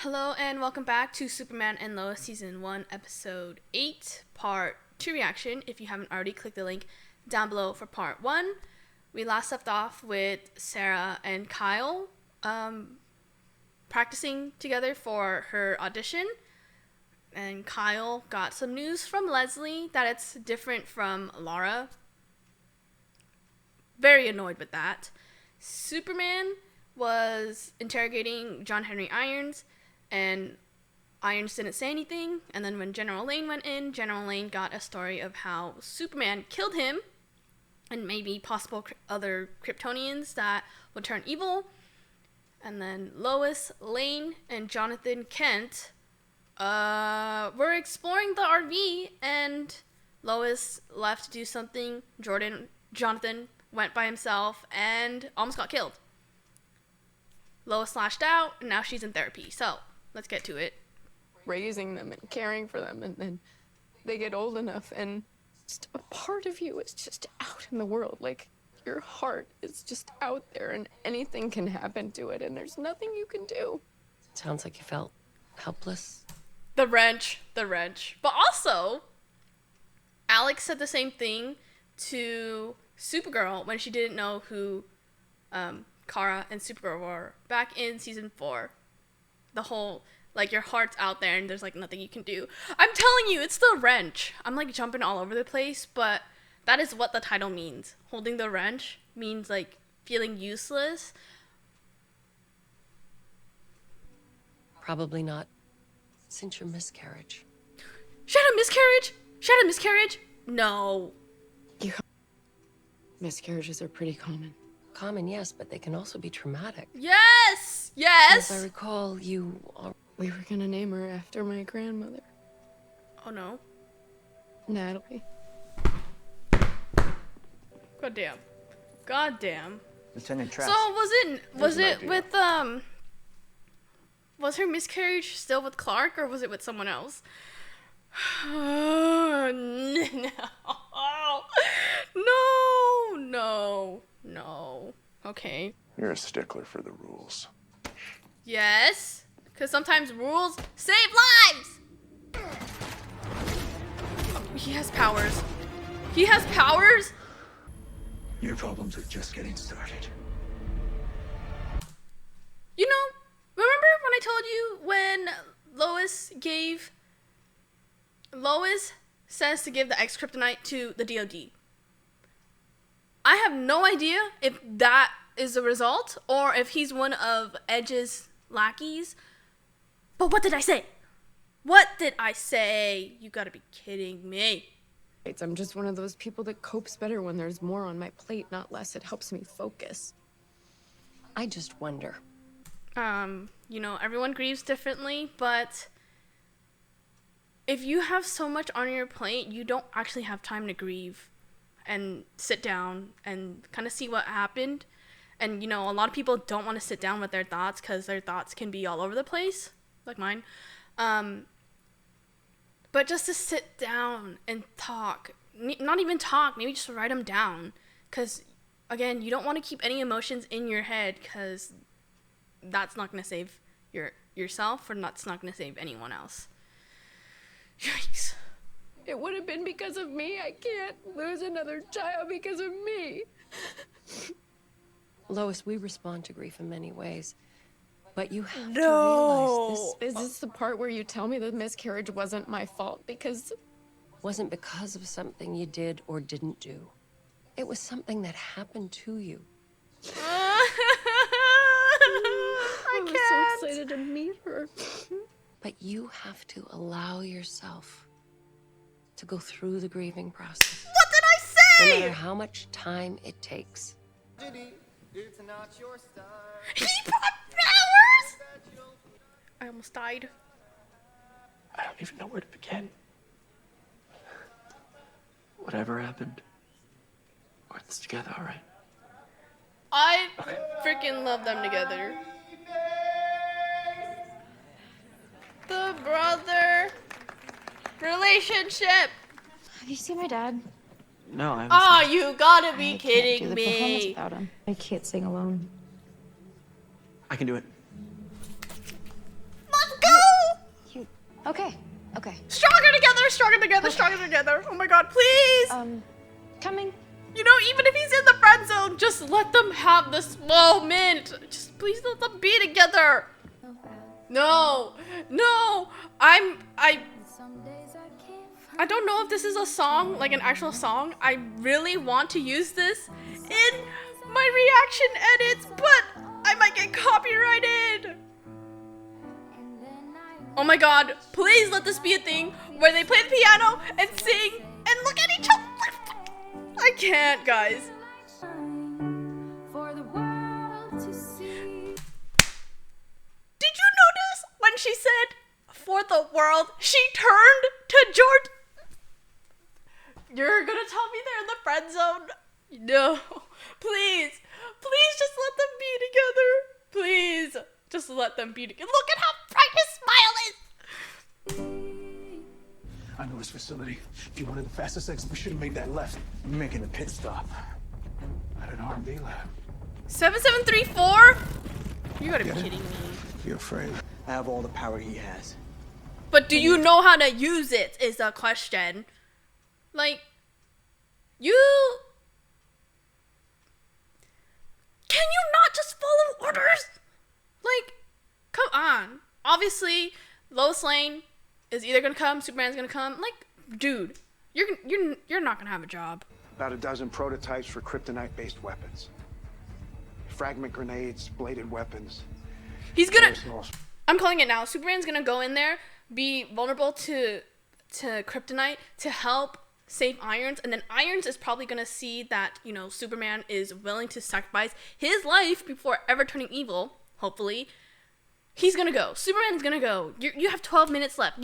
Hello and welcome back to Superman and Lois Season 1, Episode 8, Part 2 reaction. If you haven't already, click the link down below for Part 1. We last left off with Sarah and Kyle practicing together for her audition. And Kyle got some news from Leslie that it's different from Laura. Very annoyed with that. Superman was interrogating John Henry Irons, and Irons didn't say anything. And then when General Lane went in, General Lane got a story of how Superman killed him and maybe possible other Kryptonians that would turn evil. And then Lois Lane and Jonathan Kent were exploring the RV, and Lois left to do something. Jonathan went by himself and almost got killed. Lois lashed out, and now she's in therapy. So, let's get to it. Raising them and caring for them, and then they get old enough, and just a part of you is just out in the world. Like, your heart is just out there, and anything can happen to it, and there's nothing you can do. Sounds like you felt helpless. The wrench. But also, Alex said the same thing to Supergirl when she didn't know who Kara and Supergirl were back in season 4. The whole, like, your heart's out there and there's, like, nothing you can do. I'm telling you, it's the wrench. I'm, like, jumping all over the place, but that is what the title means. Holding the wrench means, like, feeling useless. Probably not since your miscarriage. She had a miscarriage? No. Miscarriages are pretty common. Common, yes, but they can also be traumatic. Yes! As I recall, you are... We were gonna name her after my grandmother, Oh, no. Natalie. God damn. Lieutenant Trask. So was it idea. with was her miscarriage still with Clark, or was it with someone else? No. Okay. You're a stickler for the rules. Yes, because sometimes rules save lives. He has powers. Your problems are just getting started. You know, remember when I told you when Lois says to give the X-Kryptonite to the DoD? I have no idea if that is the result or if he's one of Edge's lackeys. But what did I say? You gotta be kidding me. I'm just one of those people that copes better when there's more on my plate, not less. It helps me focus. I just wonder. You know, everyone grieves differently, but if you have so much on your plate, you don't actually have time to grieve and sit down and kind of see what happened. And, you know, a lot of people don't want to sit down with their thoughts because their thoughts can be all over the place, like mine. But just to sit down and talk, not even talk, maybe just write them down. Because, again, you don't want to keep any emotions in your head because that's not going to save yourself, or that's not going to save anyone else. Yikes. It would have been because of me. I can't lose another child because of me. Lois, we respond to grief in many ways. But you have No. to realize this Is this the part where you tell me the miscarriage wasn't my fault? Because wasn't because of something you did or didn't do. It was something that happened to you. I was so excited to meet her. But you have to allow yourself to go through the grieving process. What did I No say? matter how much time it takes. He brought flowers! I almost died. I don't even know where to begin. Whatever happened, we're in this together, all right? I freaking love them together. The brother relationship. Have you seen my dad? No, I haven't Oh, seen you gotta be I can't do kidding the performance me. without him. I can't sing alone. I can do it. Let's Okay. Okay. Stronger together, stronger together, stronger together. Oh my god, please! Coming. You know, even if he's in the friend zone, just let them have this moment. Just please let them be together. No, no, I don't know if this is a song, like an actual song. I really want to use this in my reaction edits, but I might get copyrighted. Oh my god, please let this be a thing where they play the piano and sing and look at each other. I can't, guys. Did you notice when she said, for the world, she turned to George? You're gonna tell me they're in the friend zone? No. Please. Please just let them be together. Please. Just let them be together. Look at how bright his smile is. I know this facility. If you wanted the fastest exit, we should have made that left. You're making a pit stop at an R&D lab. 7734? You gotta be kidding me. You're afraid? I have all the power he has. But do you know how to use it is the question. Like, you... Can you not just follow orders? Like, come on. Obviously, Lois Lane is either gonna come, Superman's gonna come. Like, dude, you're not gonna have a job. About a dozen prototypes for kryptonite-based weapons. Fragment grenades, bladed weapons. He's gonna... I'm calling it now. Superman's gonna go in there, be vulnerable to kryptonite to help save Irons, and then Irons is probably gonna see that, you know, Superman is willing to sacrifice his life before ever turning evil, hopefully. He's gonna go. Superman's gonna go. You have 12 minutes left.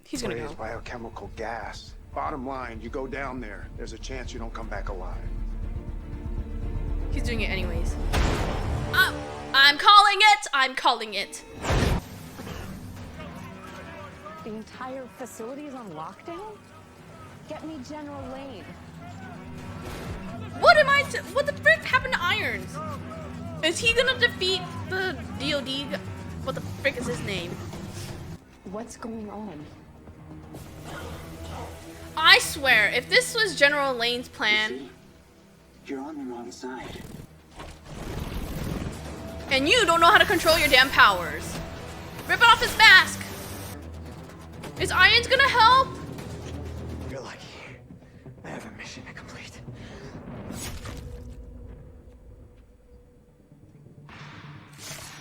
He's gonna go. Biochemical gas. Bottom line, you go down there, there's a chance you don't come back alive. He's doing it anyways. I'm calling it! I'm calling it. The entire facility is on lockdown? Get me General Lane. What the frick happened to Irons? Is he gonna defeat the DOD? What the frick is his name? What's going on? I swear, if this was General Lane's plan... You're on the wrong side. And you don't know how to control your damn powers. Rip off his mask! Is Irons gonna help? You're lucky. I have a mission to complete.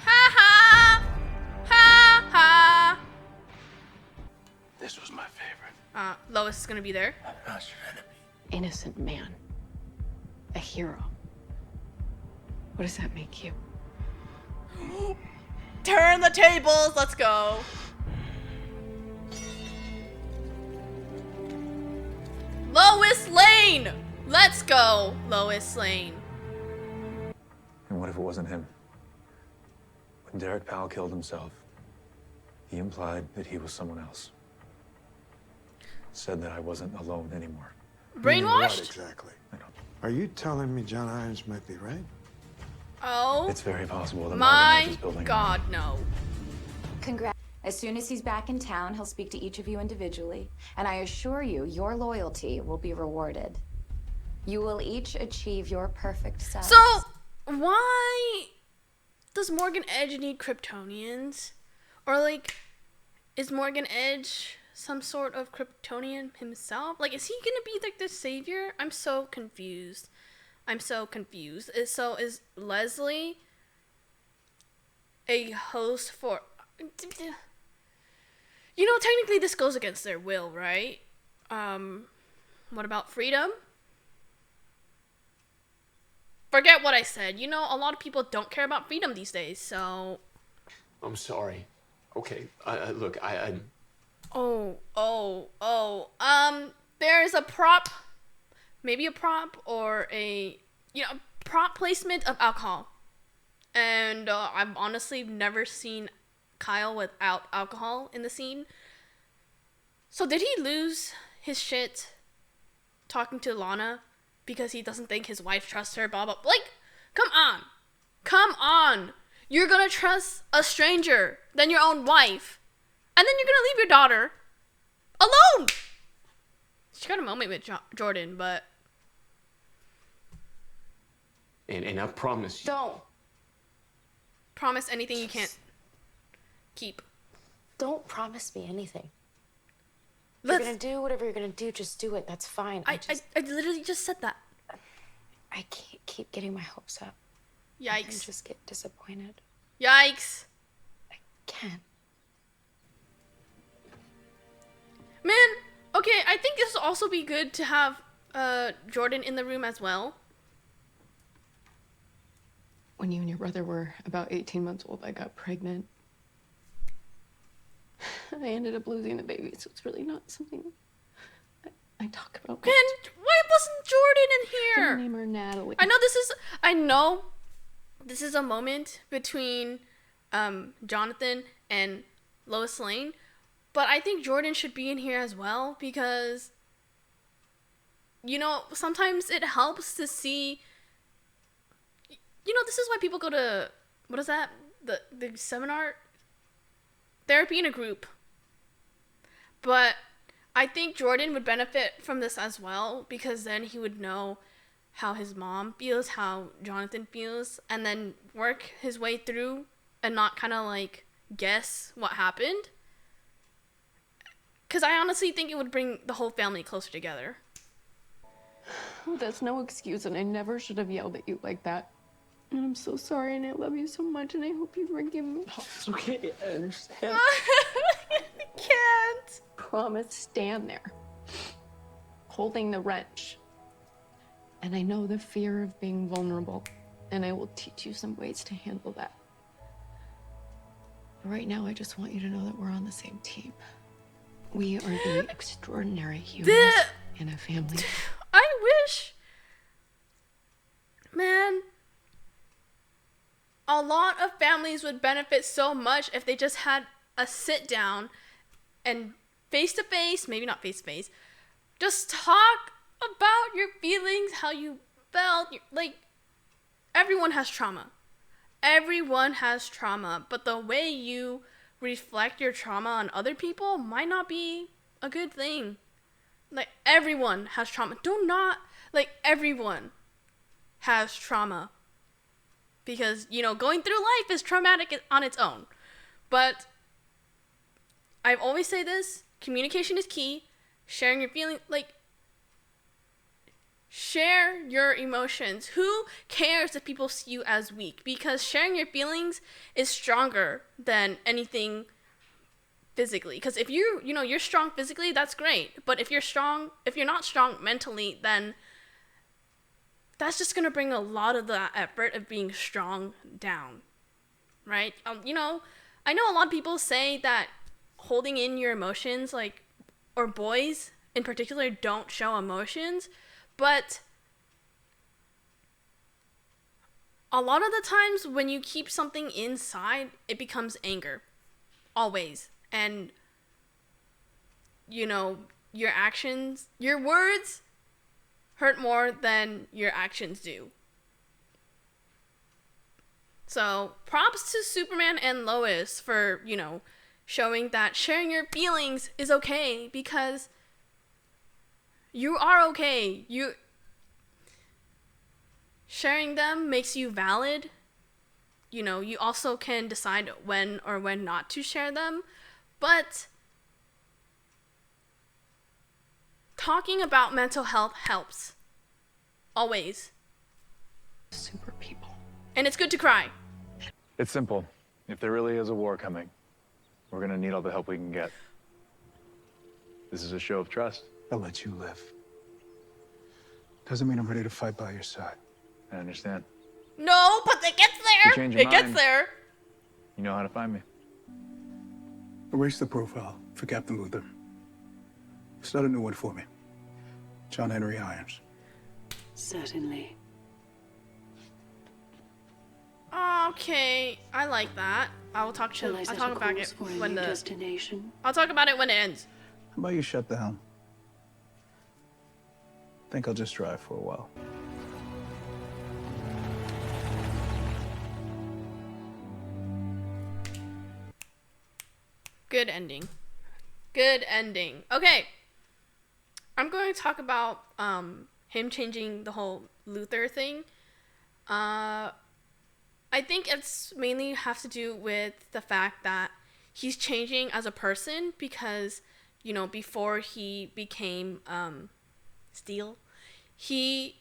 Ha ha! Ha ha! This was my favorite. Lois is gonna be there. I'm not your enemy. Innocent man. A hero. What does that make you? Turn the tables, let's go. Lois Lane! Let's go, Lois Lane. And what if it wasn't him? When Derek Powell killed himself, he implied that he was someone else. Said that I wasn't alone anymore. Brainwashed? What exactly? I don't. Are you telling me John Irons might be right? Oh. It's very possible that My is building God, no. Congrats. As soon as he's back in town, he'll speak to each of you individually. And I assure you, your loyalty will be rewarded. You will each achieve your perfect self. So, why does Morgan Edge need Kryptonians? Or, like, is Morgan Edge some sort of Kryptonian himself? Like, is he gonna be, like, the savior? I'm so confused. So, is Leslie a host for... You know, technically this goes against their will, right? What about freedom? Forget what I said. You know, a lot of people don't care about freedom these days, so... I'm sorry. Okay, look, there's a prop, maybe a prop or a, prop placement of alcohol. And I've honestly never seen Kyle without alcohol in the scene. So did he lose his shit talking to Lana because he doesn't think his wife trusts her, blah, blah. Like, come on. You're gonna trust a stranger than your own wife And then you're gonna leave your daughter alone. She got a moment with Jordan, but... And I promise you. Don't. Promise anything you can't keep. Don't promise me anything. If you're gonna do whatever you're gonna do, just do it. That's fine. I literally just said that. I can't keep getting my hopes up. Yikes. I can just get disappointed. Yikes. I can't. Man, okay, I think this will also be good to have Jordan in the room as well. When you and your brother were about 18 months old, I got pregnant. I ended up losing the baby, so it's really not something I talk about. Man, why wasn't Jordan in here? Name her Natalie. I know this is a moment between Jonathan and Lois Lane, but I think Jordan should be in here as well because, you know, sometimes it helps to see, you know, this is why people go to, what is that? The seminar? Therapy in a group. But I think Jordan would benefit from this as well because then he would know how his mom feels, how Jonathan feels, and then work his way through and not kind of like guess what happened. Because I honestly think it would bring the whole family closer together. That's no excuse, and I never should have yelled at you like that. And I'm so sorry, and I love you so much, and I hope you forgive me. Oh, it's okay. I understand. I can't. Promise, stand there, holding the wrench. And I know the fear of being vulnerable, and I will teach you some ways to handle that. But right now, I just want you to know that we're on the same team. We are the extraordinary humans in a family. I wish, man, a lot of families would benefit so much if they just had a sit down and face to face, maybe not face to face, just talk about your feelings, how you felt. Like, everyone has trauma. Everyone has trauma, but the way you reflect your trauma on other people might not be a good thing. Like, everyone has trauma. Everyone has trauma. Because, you know, going through life is traumatic on its own. But I've always say this, communication is key. Sharing your feelings, share your emotions. Who cares if people see you as weak? Because sharing your feelings is stronger than anything physically. Because if you're strong physically, that's great. But if you're not strong mentally, then that's just going to bring a lot of the effort of being strong down, right? You know, I know a lot of people say that holding in your emotions, or boys in particular, don't show emotions, but a lot of the times when you keep something inside, it becomes anger, always. And, you know, your actions, your words hurt more than your actions do. So, props to Superman and Lois for, you know, showing that sharing your feelings is okay because you are okay. Sharing them makes you valid. You know, you also can decide when or when not to share them, but talking about mental health helps. Always. Super people. And it's good to cry. It's simple. If there really is a war coming, we're gonna need all the help we can get. This is a show of trust. I'll let you live. Doesn't mean I'm ready to fight by your side. I understand. No, but it gets there. You change your It gets mind. there. You know how to find me. Erase the profile for Captain Luther. Start a new one for me. John Henry Irons. Certainly. Okay, I like that. I'll talk about it when destination. I'll talk about it when it ends. How about you shut the helm? Think I'll just drive for a while. Good ending. Good ending. Okay. I'm going to talk about him changing the whole Luther thing. I think it's mainly has to do with the fact that he's changing as a person because, you know, before he became Steel, the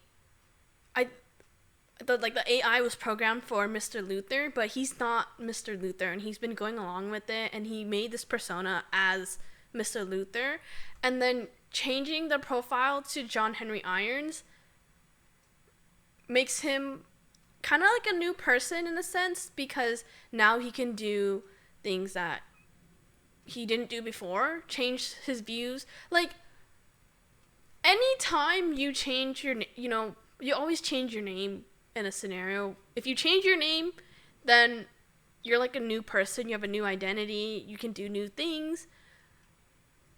AI was programmed for Mr. Luther, but he's not Mr. Luther, and he's been going along with it, and he made this persona as Mr. Luther, and then changing the profile to John Henry Irons makes him kind of like a new person in a sense, because now he can do things that he didn't do before, change his views. Like, anytime you change your, you always change your name in a scenario. If you change your name, then you're like a new person. You have a new identity. You can do new things.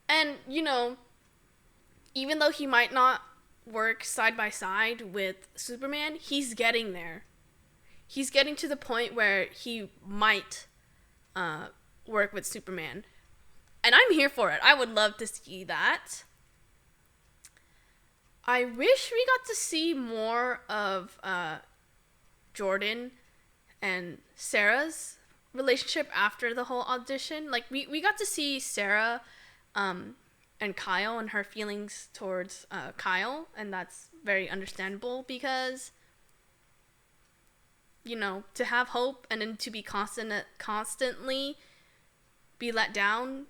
And, even though he might not work side by side with Superman, he's getting there. He's getting to the point where he might work with Superman. And I'm here for it. I would love to see that. I wish we got to see more of Jordan and Sarah's relationship after the whole audition. Like, we got to see Sarah and Kyle and her feelings towards Kyle, and that's very understandable because, to have hope and then to be constantly be let down,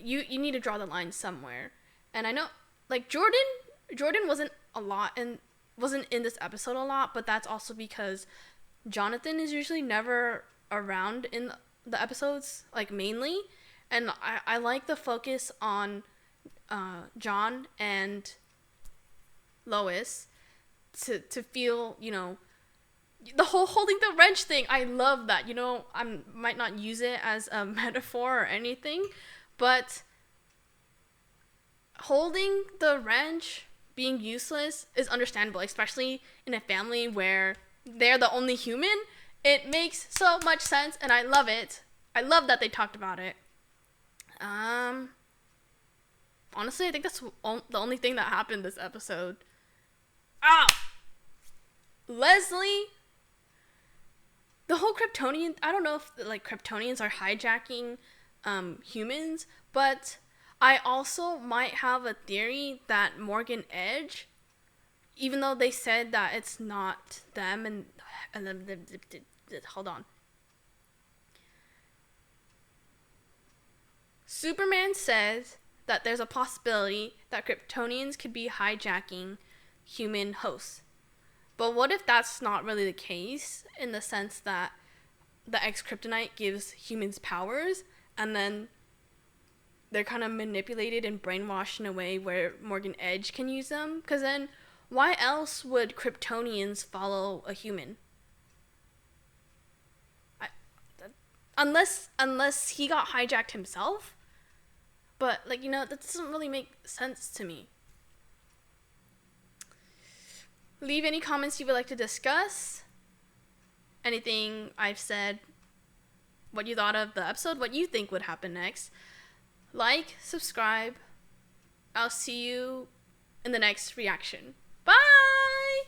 you need to draw the line somewhere. And I know, like, Jordan wasn't in this episode a lot, but that's also because Jonathan is usually never around in the episodes, like, mainly. And I like the focus on John and Lois to feel, the whole holding the wrench thing. I love that. I might not use it as a metaphor or anything, but holding the wrench, being useless, is understandable, especially in a family where they're the only human. It makes so much sense, and I love it. I love that they talked about it. Honestly, I think that's the only thing that happened this episode. Leslie, the whole Kryptonian, I don't know if, like, Kryptonians are hijacking humans, but I also might have a theory that Morgan Edge, even though they said that it's not them, and hold on. Superman says that there's a possibility that Kryptonians could be hijacking human hosts. But what if that's not really the case, in the sense that the X-Kryptonite gives humans powers, and then they're kind of manipulated and brainwashed in a way where Morgan Edge can use them? Because then, why else would Kryptonians follow a human? Unless he got hijacked himself? But, like, that doesn't really make sense to me. Leave any comments you would like to discuss. Anything I've said. What you thought of the episode. What you think would happen next. Like, subscribe. I'll see you in the next reaction. Bye!